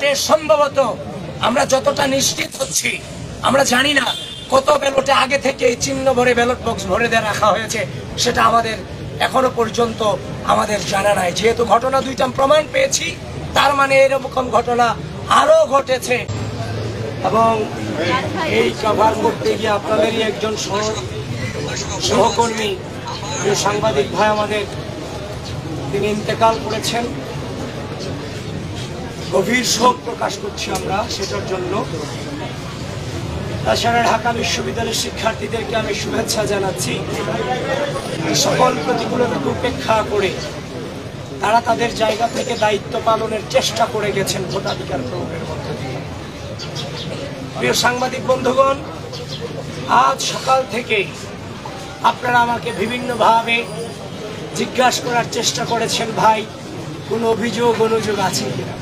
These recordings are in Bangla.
ব্যালটে সম্ভবত আমরা যতটা নিশ্চিত হচ্ছি, আমরা জানি না কত ব্যালটে আগে থেকে চিহ্ন ভরে ব্যালট বক্স ভরে দিয়ে রাখা হয়েছে, সেটা আমাদের এখনো পর্যন্ত আমাদের জানা নাই। যেহেতু ঘটনা দুইটা প্রমাণ পেয়েছি, তার মানে এরকম ঘটনা আরো ঘটেছে। এবং এই কভার করতে গিয়ে আপনাদেরই একজন সহকর্মী সাংবাদিক ভাই আমাদের, তিনি ইন্তেকাল করেছেন। গভীর শোক প্রকাশ করছি আমরা সেটার জন্য। তাছাড়া ঢাকা বিশ্ববিদ্যালয়ের শিক্ষার্থীদেরকে আমি শুভেচ্ছা জানাচ্ছি। সকল প্রতিকূলতাকে উপেক্ষা করে তারা তাদের জায়গা থেকে দায়িত্ব পালনের চেষ্টা করে গেছেন ভোটাধিকার প্রয়োগের মধ্যে দিয়ে। প্রিয় সাংবাদিক বন্ধুগণ, আজ সকাল থেকে আপনারা আমাকে বিভিন্নভাবে জিজ্ঞাসা করার চেষ্টা করেছেন, ভাই কোনো অনুযোগ আছে কিনা।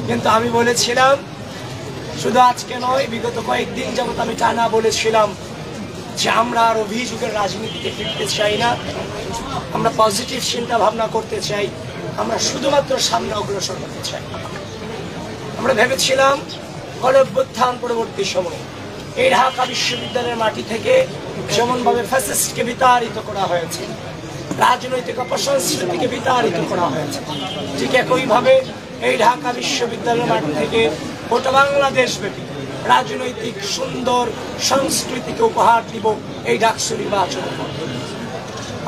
কিন্তু আমি বলেছিলাম, শুধু আজকে নয়, বিগত কয়েকদিন যাবত আমি টানা বলেছিলাম যে আমরা আর অভিযোগের রাজনীতিতে ফিরতে চাই না, আমরা পজিটিভ চিন্তা ভাবনা করতে চাই, আমরা শুধুমাত্র সামনে অগ্রসর হতে চাই। আমরা ভেবেছিলাম গণঅভ্যুত্থান পরবর্তী সময়ে এই ঢাকা বিশ্ববিদ্যালয়ের মাটি থেকে যেমনভাবে ফ্যাসিস্টকে বিতাড়িত করা হয়েছে, রাজনৈতিক অপসংস্কৃতিকে বিতাড়িত করা হয়েছে, ঠিক একইভাবে এই ঢাকা বিশ্ববিদ্যালয়ের মাটি থেকে গোটা বাংলাদেশ ব্যাপী রাজনৈতিক সুন্দর সংস্কৃতিকে উপহার দিব এই ডাকসু নির্বাচনের মধ্যে।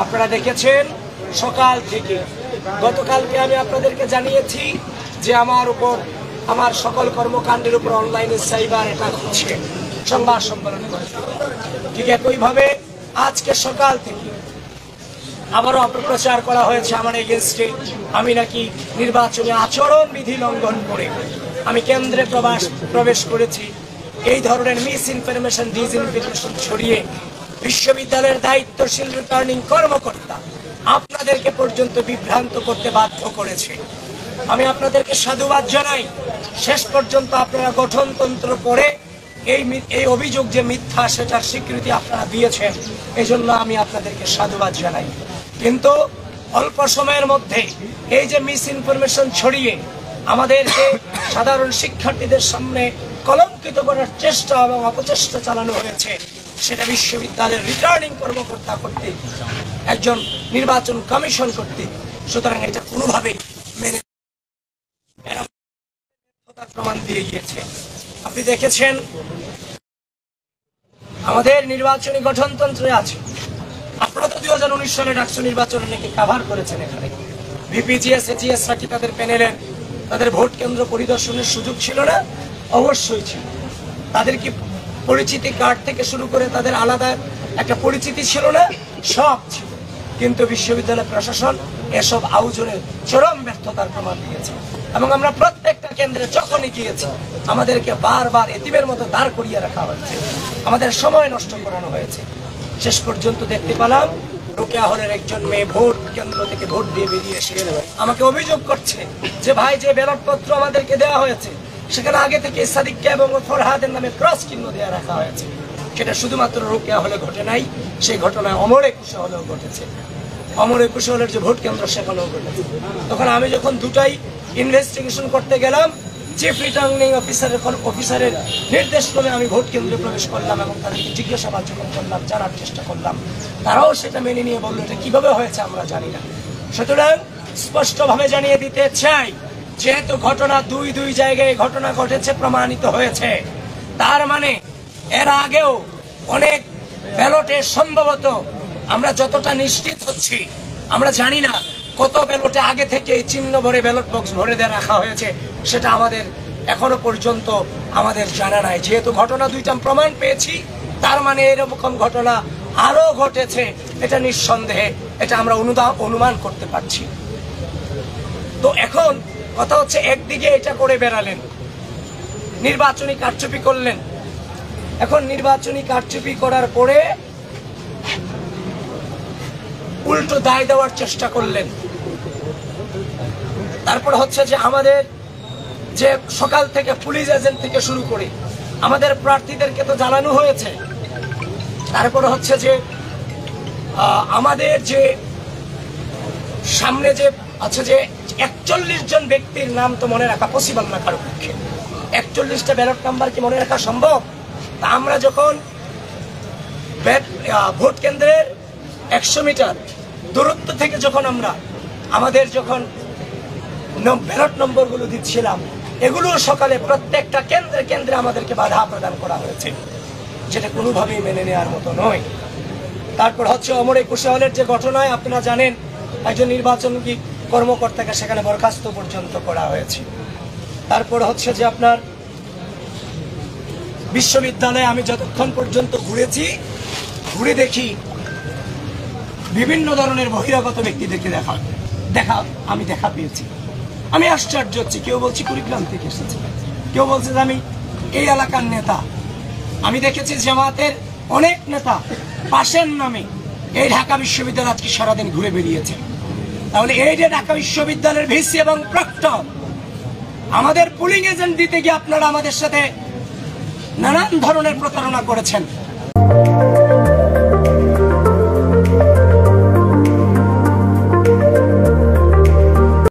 আপনারা দেখেছেন সকাল থেকে, গতকালকে আমি আপনাদেরকে জানিয়েছি যে আমার উপর, আমার সকল কর্মকাণ্ডের উপর অনলাইনে সাইবার অ্যাটাক হচ্ছে, সংবাদ সম্মেলন করেছে। ঠিক একইভাবে আজকে সকাল থেকে আবারও অপপ্রচার করা হয়েছে আমার এগেনস্টে, আমি নাকি নির্বাচনী আচরণ বিধি লঙ্ঘন করে আমি কেন্দ্রে প্রবেশ করেছি। এই ধরনের মিস ইনফরমেশন, ডিসইনফরমেশন ছড়িয়ে বিশ্ববিদ্যালয়ের দায়িত্বশীল রিটার্নিং কর্মকর্তা আপনাদেরকে পর্যন্ত বিভ্রান্ত করতে বাধ্য করেছে। আমি আপনাদেরকে সাধুবাদ জানাই। শেষ পর্যন্ত আপনারা গঠনতন্ত্র পড়ে এই অভিযোগ যে মিথ্যা, সেটার স্বীকৃতি আপনারা দিয়েছেন, এজন্য আমি আপনাদেরকে সাধুবাদ জানাই। কিন্তু অল্প সময়ের মধ্যে এই যে মিস ইনফরমেশন ছড়িয়ে আমাদেরকে সাধারণ শিক্ষার্থীদের সামনে কলঙ্কিত করার চেষ্টা এবং অপচেষ্টা চালানো হয়েছে, সেটা বিশ্ববিদ্যালয়ের রিটার্নিং কর্মকর্তা করতে, একজন নির্বাচন কমিশন করতে, সুতরাং এটা কোনোভাবেই মেনে প্রমাণ দিয়ে গিয়েছে। আপনি দেখেছেন আমাদের নির্বাচনী গঠনতন্ত্রে আছে, আপনারা তো 2019 সালে ডাকসু নির্বাচন নাকি কাভার করেছেন। এখানে ভিপিজিএস, এজিএস কি তাদের প্যানেলের, তাদের ভোট কেন্দ্র পরিদর্শনের সুযোগ ছিল না? অবশ্যই ছিল। তাদের কি পরিচিতি কার্ড থেকে শুরু করে তাদের আলাদা একটা পরিচিতি ছিল না? সব ছিল। কিন্তু বিশ্ববিদ্যালয় প্রশাসন এসব আয়োজনের চরম ব্যর্থতার প্রমাণ দিয়েছে। এবং আমরা প্রত্যেকটা কেন্দ্রে যখনই গিয়েছি আমাদেরকে বারবার এতিমের মতো দাঁড় করিয়ে রাখা হয়েছে, আমাদের সময় নষ্ট করানো হয়েছে। শেষ পর্যন্ত দেখতে পেলাম রোকেয়া হলের একজন মেয়ে ভোট কেন্দ্র থেকে ভোট দিয়ে বেরিয়ে এসে আমাকে অভিযোগ করছে যে ভাই, যে ব্যালট পত্র আমাদেরকে দেওয়া হয়েছে সেখানে আগে থেকে সাদিককে এবং ফরহাদের নামে ক্রস চিহ্ন দেওয়া রাখা হয়েছে। সেটা শুধুমাত্র রোকেয়া হলে ঘটে নাই, সেই ঘটনায় অমর একুশে হলেও ঘটেছে। অমর একুশে হলের যে ভোট কেন্দ্র সেখানেও ঘটেছে। তখন আমি যখন দুটাই ইনভেস্টিগেশন করতে গেলাম, চিফ রিটার্নিং অফিসারের নির্দেশ ক্রমে আমি ভোট কেন্দ্রে প্রবেশ করলাম এবং তাদেরকে জিজ্ঞাসাবাদ যখন করলাম, জানার চেষ্টা করলাম, তারাও সেটা মেনে নিয়ে বললো এটা কিভাবে হয়েছে আমরা জানি না। সুতরাং স্পষ্টভাবে জানিয়ে দিতে চাই, যেহেতু ঘটনা দুই জায়গায় ঘটনা ঘটেছে, প্রমাণিত হয়েছে, তার মানে এর আগেও অনেক ব্যালটে সম্ভবত আমরা যতটা নিশ্চিত হচ্ছি, আমরা জানি না কত ব্যালটে আগে থেকে চিহ্ন ভরে ব্যালট বক্স ভরে দিয়ে রাখা হয়েছে, সেটা আমাদের এখনো পর্যন্ত আমাদের জানা নাই। যেহেতু ঘটনা দুইটা প্রমাণ পেয়েছি, তার মানে এরকম ঘটনা আরো ঘটেছে, এটা নিঃসন্দেহে, এটা আমরা অনুমান করতে পারছি। তো এখন কথা হচ্ছে, একদিকে এটা করে বেড়ালেন, নির্বাচনী কারচুপি করলেন, এখন নির্বাচনী কারচুপি করার পরে উল্টো দায় দেওয়ার চেষ্টা করলেন। তারপর হচ্ছে যে আমাদের যে সকাল থেকে পুলিশ এজেন্ট থেকে শুরু করে আমাদের প্রার্থীদেরকে তো জানানো হয়েছে। তারপর হচ্ছে যে আমাদের যে সামনে যে আছে, যে 41 জন ব্যক্তির নাম তো মনে রাখা পসিবল না কারো পক্ষে। 41টা ব্যালট নাম্বার কি মনে রাখা সম্ভব? তা আমরা যখন ভোট কেন্দ্রের 100 মিটার দূরত্ব থেকে যখন আমরা আমাদের যখন ব্যালট নম্বরগুলো দিচ্ছিলাম, এগুলো সকালে প্রত্যেকটা কেন্দ্রে কেন্দ্রে আমাদেরকে বাধা প্রদান করা হয়েছে, যেটা কোনোভাবেই মেনে নেওয়ার মতো নয়। তারপর হচ্ছে অমর 21 হলের যে ঘটনায় আপনারা জানেন, একজন নির্বাচন কর্মকর্তাকে সেখানে বরখাস্ত পর্যন্ত করা হয়েছে। তারপর হচ্ছে যে আপনার বিশ্ববিদ্যালয়ে আমি যতক্ষণ পর্যন্ত ঘুরে দেখি বিভিন্ন ধরনের বহিরাগত ব্যক্তিদেরকে আমি দেখা পেয়েছি। আমি আশ্চর্য হচ্ছি, কেউ বলছি কুড়িগ্রাম থেকে এসেছে, কেউ বলছে যে আমি এই এলাকার নেতা। আমি দেখেছি জামাতের অনেক নেতা পাশের নামে এই ঢাকা বিশ্ববিদ্যালয় আজকে সারাদিন ঘুরে বেরিয়েছে। তাহলে এই যে ঢাকা বিশ্ববিদ্যালয়ের ভিসি এবং প্রক্টর আমাদের পুলিং এজেন্ট দিতে গিয়ে আপনারা আমাদের সাথে নানান ধরনের প্রতারণা করেছেন।